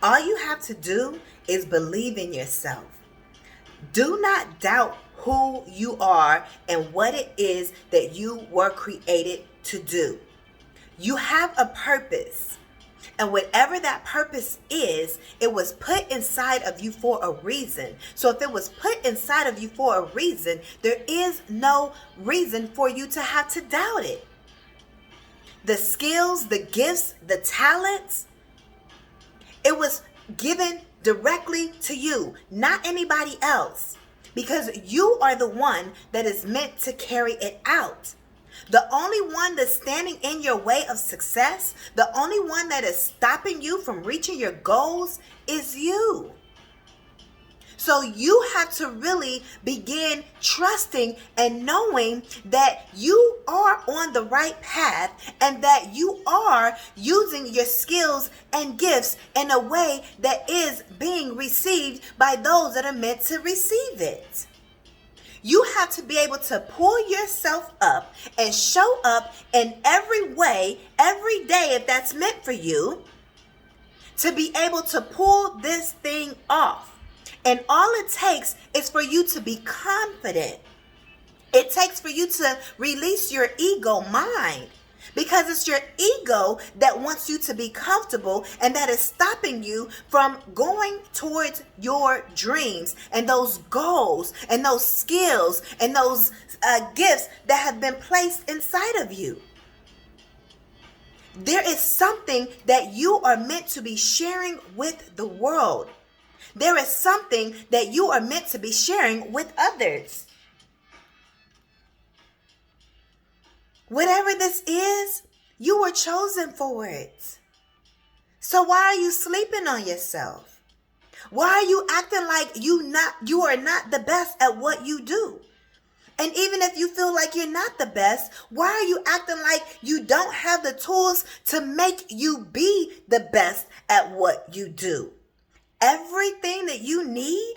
All you have to do is believe in yourself. Do not doubt who you are and what it is that you were created to do. You have a purpose. And whatever that purpose is, it was put inside of you for a reason. So if it was put inside of you for a reason, there is no reason for you to have to doubt it. The skills, the gifts, the talents, it was given directly to you, not anybody else, because you are the one that is meant to carry it out. The only one that's standing in your way of success, the only one that is stopping you from reaching your goals is you. So you have to really begin trusting and knowing that you are on the right path and that you are using your skills and gifts in a way that is being received by those that are meant to receive it. You have to be able to pull yourself up and show up in every way, every day, if that's meant for you, to be able to pull this thing off. And all it takes is for you to be confident. It takes for you to release your ego mind, because it's your ego that wants you to be comfortable and that is stopping you from going towards your dreams and those goals and those skills and those gifts that have been placed inside of you. There is something that you are meant to be sharing with the world. There is something that you are meant to be sharing with others. Whatever this is, you were chosen for it. So why are you sleeping on yourself? Why are you acting like you are not the best at what you do? And even if you feel like you're not the best, why are you acting like you don't have the tools to make you be the best at what you do? Everything that you need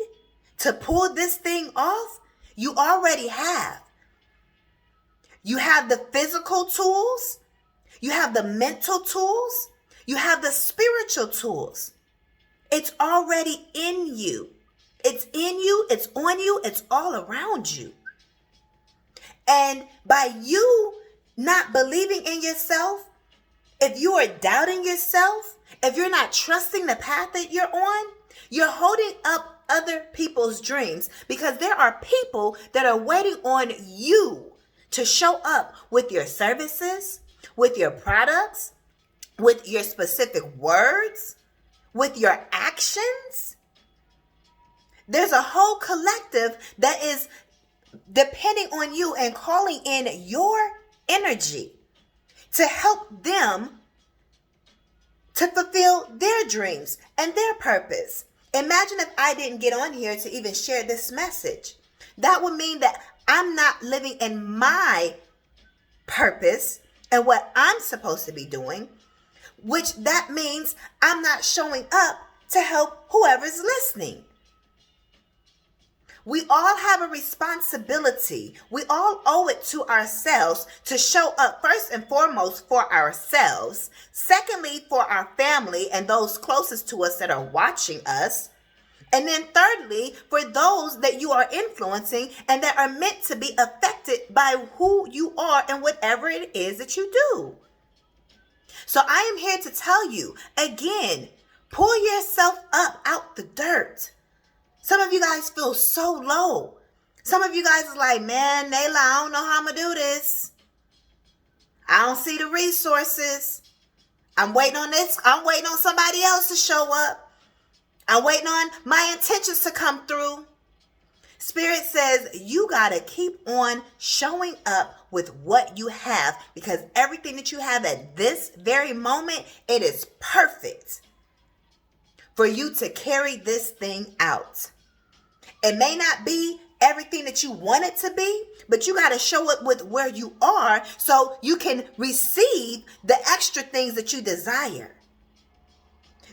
to pull this thing off, you already have. You have the physical tools, you have the mental tools, you have the spiritual tools. It's already in you. It's in you, it's on you, it's all around you. And by you not believing in yourself, if you are doubting yourself, if you're not trusting the path that you're on, you're holding up other people's dreams, because there are people that are waiting on you to show up with your services, with your products, with your specific words, with your actions. There's a whole collective that is depending on you and calling in your energy to help them to fulfill their dreams and their purpose. Imagine if I didn't get on here to even share this message. That would mean that I'm not living in my purpose and what I'm supposed to be doing, which that means I'm not showing up to help whoever's listening. We all have a responsibility. We all owe it to ourselves to show up first and foremost for ourselves. Secondly, for our family and those closest to us that are watching us. And then thirdly, for those that you are influencing and that are meant to be affected by who you are and whatever it is that you do. So I am here to tell you, again, pull yourself up out the dirt. Some of you guys feel so low. Some of you guys are like, man, Nayla, I don't know how I'm going to do this. I don't see the resources. I'm waiting on this. I'm waiting on somebody else to show up. I'm waiting on my intentions to come through. Spirit says you got to keep on showing up with what you have, because everything that you have at this very moment, it is perfect for you to carry this thing out. It may not be everything that you want it to be, but you got to show up with where you are so you can receive the extra things that you desire.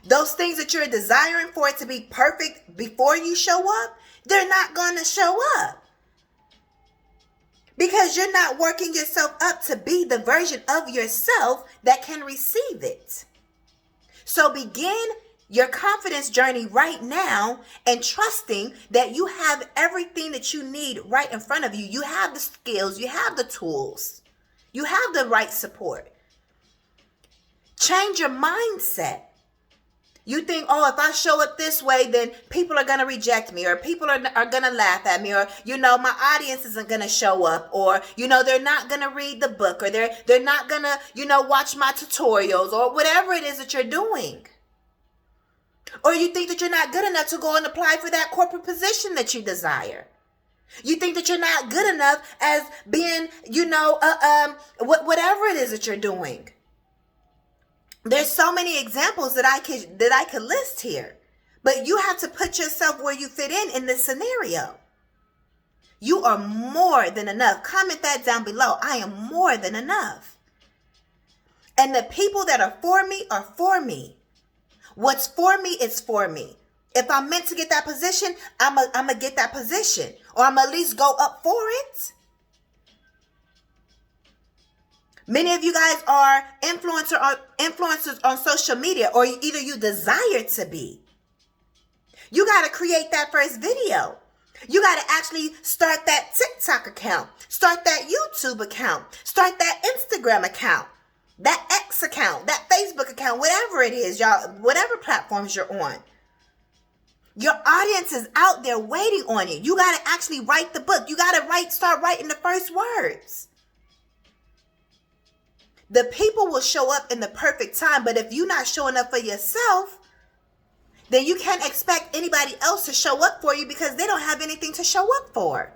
Those things that you're desiring for it to be perfect before you show up, they're not going to show up. Because you're not working yourself up to be the version of yourself that can receive it. So begin your confidence journey right now and trusting that you have everything that you need right in front of you. You have the skills, you have the tools, you have the right support. Change your mindset. You think, oh, if I show up this way, then people are going to reject me, or people are going to laugh at me, or, my audience isn't going to show up, or, they're not going to read the book, or they're not going to, watch my tutorials, or whatever it is that you're doing. Or you think that you're not good enough to go and apply for that corporate position that you desire. You think that you're not good enough as being, whatever it is that you're doing. There's so many examples that I could list here, but you have to put yourself where you fit in this scenario. You are more than enough. Comment that down below. I am more than enough. And the people that are for me are for me. What's for me is for me. If I'm meant to get that position, I'm going to get that position, or I'm at least go up for it. Many of you guys are influencers on social media, or either you desire to be. You got to create that first video. You got to actually start that TikTok account, start that YouTube account, start that Instagram account, that X account, that Facebook account, whatever it is, y'all, whatever platforms you're on. Your audience is out there waiting on you. You got to actually write the book. You got to start writing the first words. The people will show up in the perfect time, but if you're not showing up for yourself, then you can't expect anybody else to show up for you because they don't have anything to show up for.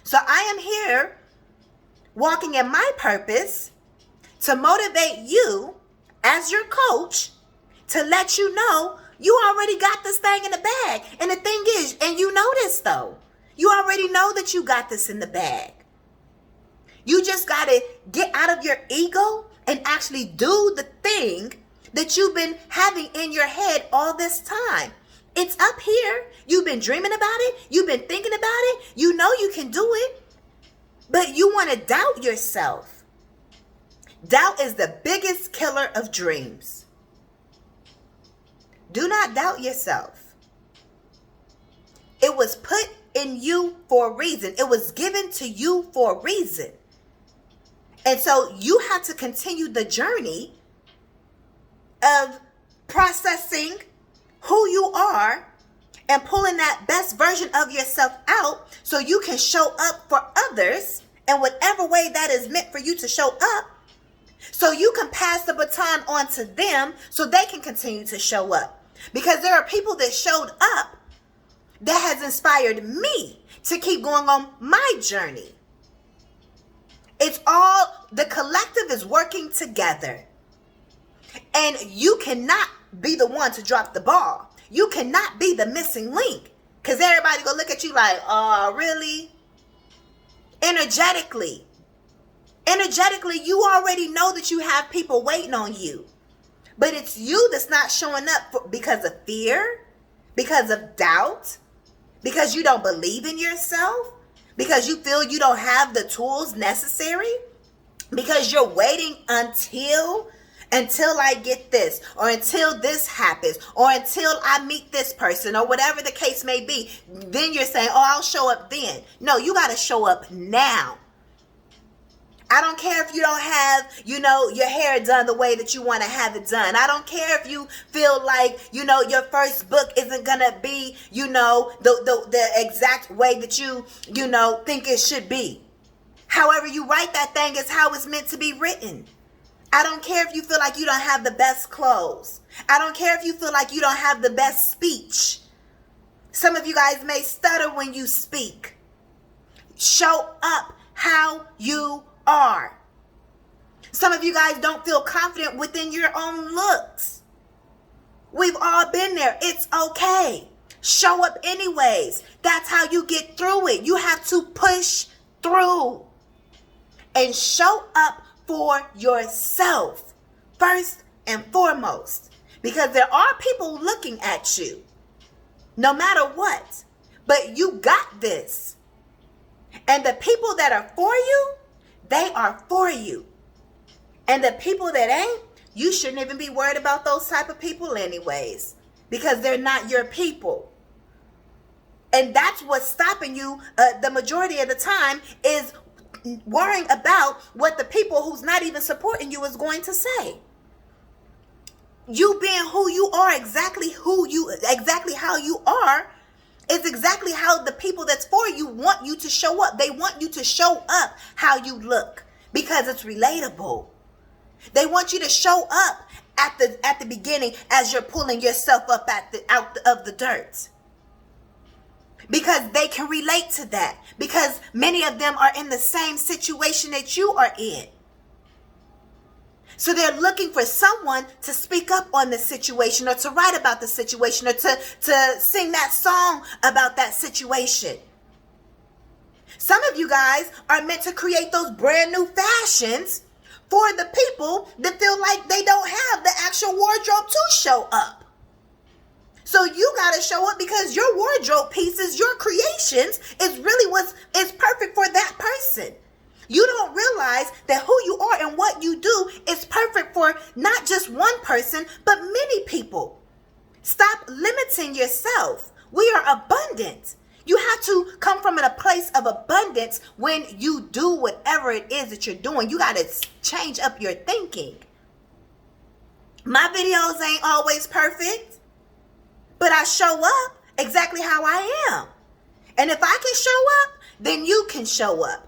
So I am here walking in my purpose to motivate you as your coach, to let you know you already got this thing in the bag. And the thing is, and you know this though, you already know that you got this in the bag. You just got to get out of your ego and actually do the thing that you've been having in your head all this time. It's up here. You've been dreaming about it. You've been thinking about it. You know you can do it, but you want to doubt yourself. Doubt is the biggest killer of dreams. Do not doubt yourself. It was put in you for a reason. It was given to you for a reason. And so you have to continue the journey of processing who you are and pulling that best version of yourself out so you can show up for others in whatever way that is meant for you to show up, so you can pass the baton on to them so they can continue to show up. Because there are people that showed up that has inspired me to keep going on my journey. It's all, the collective is working together. And you cannot be the one to drop the ball. You cannot be the missing link. Because everybody gonna look at you like, oh, really? Energetically, you already know that you have people waiting on you. But it's you that's not showing up because of fear, because of doubt, because you don't believe in yourself, because you feel you don't have the tools necessary, because you're waiting until I get this, or until this happens, or until I meet this person, or whatever the case may be. Then you're saying, oh, I'll show up then. No, you got to show up now. I don't care if you don't have, your hair done the way that you want to have it done. I don't care if you feel like, your first book isn't going to be, the exact way that you think it should be. However you write that thing is how it's meant to be written. I don't care if you feel like you don't have the best clothes. I don't care if you feel like you don't have the best speech. Some of you guys may stutter when you speak. Show up how you are. Some of you guys don't feel confident within your own looks. We've all been there. It's okay. Show up anyways. That's how you get through it. You have to push through and show up for yourself first and foremost, because there are people looking at you no matter what, but you got this. And the people that are for you, they are for you. And the people that ain't, you shouldn't even be worried about those type of people anyways, because they're not your people. And that's what's stopping you the majority of the time, is worrying about what the people who's not even supporting you is going to say. You being who you are, exactly how you are, is exactly how the people that's for you want you to show up. They want you to show up how you look, because it's relatable. They want you to show up at the beginning as you're pulling yourself up out of the dirt, because they can relate to that, because many of them are in the same situation that you are in. So they're looking for someone to speak up on the situation, or to write about the situation, or to sing that song about that situation. Some of you guys are meant to create those brand new fashions for the people that feel like they don't have the actual wardrobe to show up. So you got to show up, because your wardrobe pieces, your creations, is really is perfect for that person. You don't realize that who you are and what you do is perfect for not just one person, but many people. Stop limiting yourself. We are abundant. You have to come from a place of abundance when you do whatever it is that you're doing. You got to change up your thinking. My videos ain't always perfect, but I show up exactly how I am. And if I can show up, then you can show up.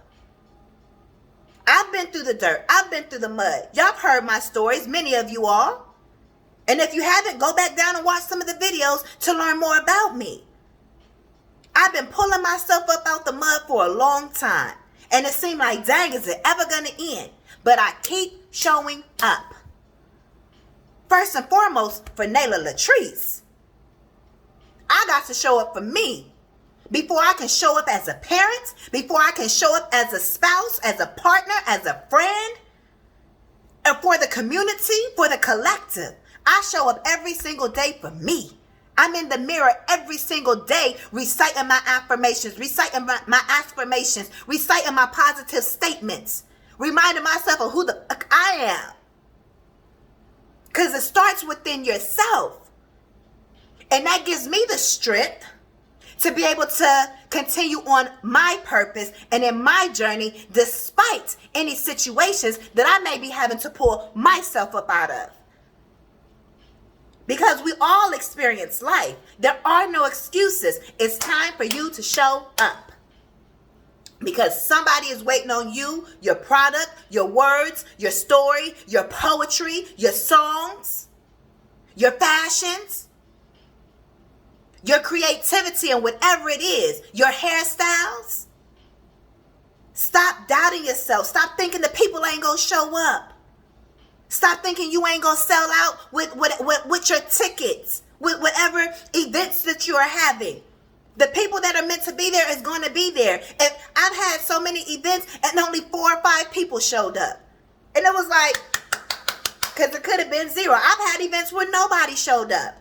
I've been through the dirt. I've been through the mud. Y'all have heard my stories, many of you all. And if you haven't, go back down and watch some of the videos to learn more about me. I've been pulling myself up out the mud for a long time. And it seemed like, dang, is it ever going to end? But I keep showing up. First and foremost, for Nala Latrice, I got to show up for me. Before I can show up as a parent, before I can show up as a spouse, as a partner, as a friend, and for the community, for the collective, I show up every single day for me. I'm in the mirror every single day reciting my affirmations, reciting my aspirations, reciting my positive statements, reminding myself of who the fuck I am. Because it starts within yourself. And that gives me the strength to be able to continue on my purpose and in my journey, despite any situations that I may be having to pull myself up out of. Because we all experience life. There are no excuses. It's time for you to show up. Because somebody is waiting on you, your product, your words, your story, your poetry, your songs, your fashions, your creativity, and whatever it is, your hairstyles. Stop doubting yourself. Stop thinking the people ain't gonna show up. Stop thinking you ain't gonna sell out with your tickets, with whatever events that you are having. The people that are meant to be there is going to be there. And I've had so many events and only 4 or 5 people showed up. And it was like, because it could have been 0. I've had events where nobody showed up.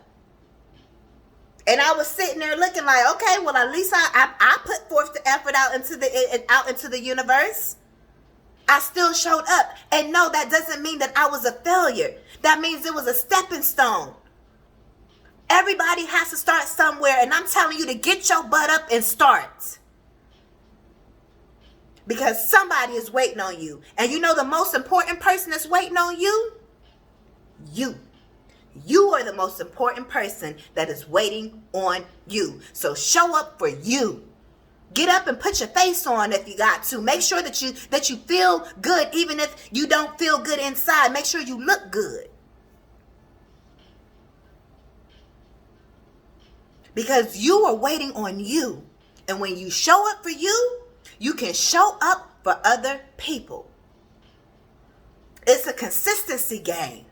And I was sitting there looking like, okay, well, at least I put forth the effort out into the universe. I still showed up. And no, that doesn't mean that I was a failure. That means it was a stepping stone. Everybody has to start somewhere. And I'm telling you to get your butt up and start. Because somebody is waiting on you. And you know the most important person that's waiting on you? You. You are the most important person that is waiting on you. So show up for you. Get up and put your face on if you got to. Make sure that you feel good, even if you don't feel good inside. Make sure you look good. Because you are waiting on you. And when you show up for you, you can show up for other people. It's a consistency game.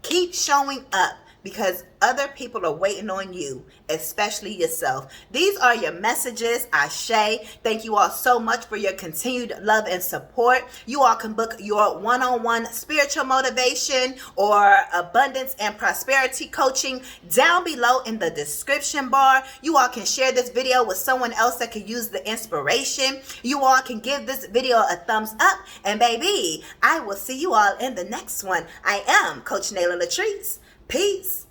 Keep showing up. because other people are waiting on you, especially yourself. These are your messages. Ashe. Thank you all so much for your continued love and support. You all can book your one-on-one spiritual motivation or abundance and prosperity coaching down below in the description bar. You all can share this video with someone else that could use the inspiration. You all can give this video a thumbs up. And baby, I will see you all in the next one. I am Coach Nala Latrice. Peace.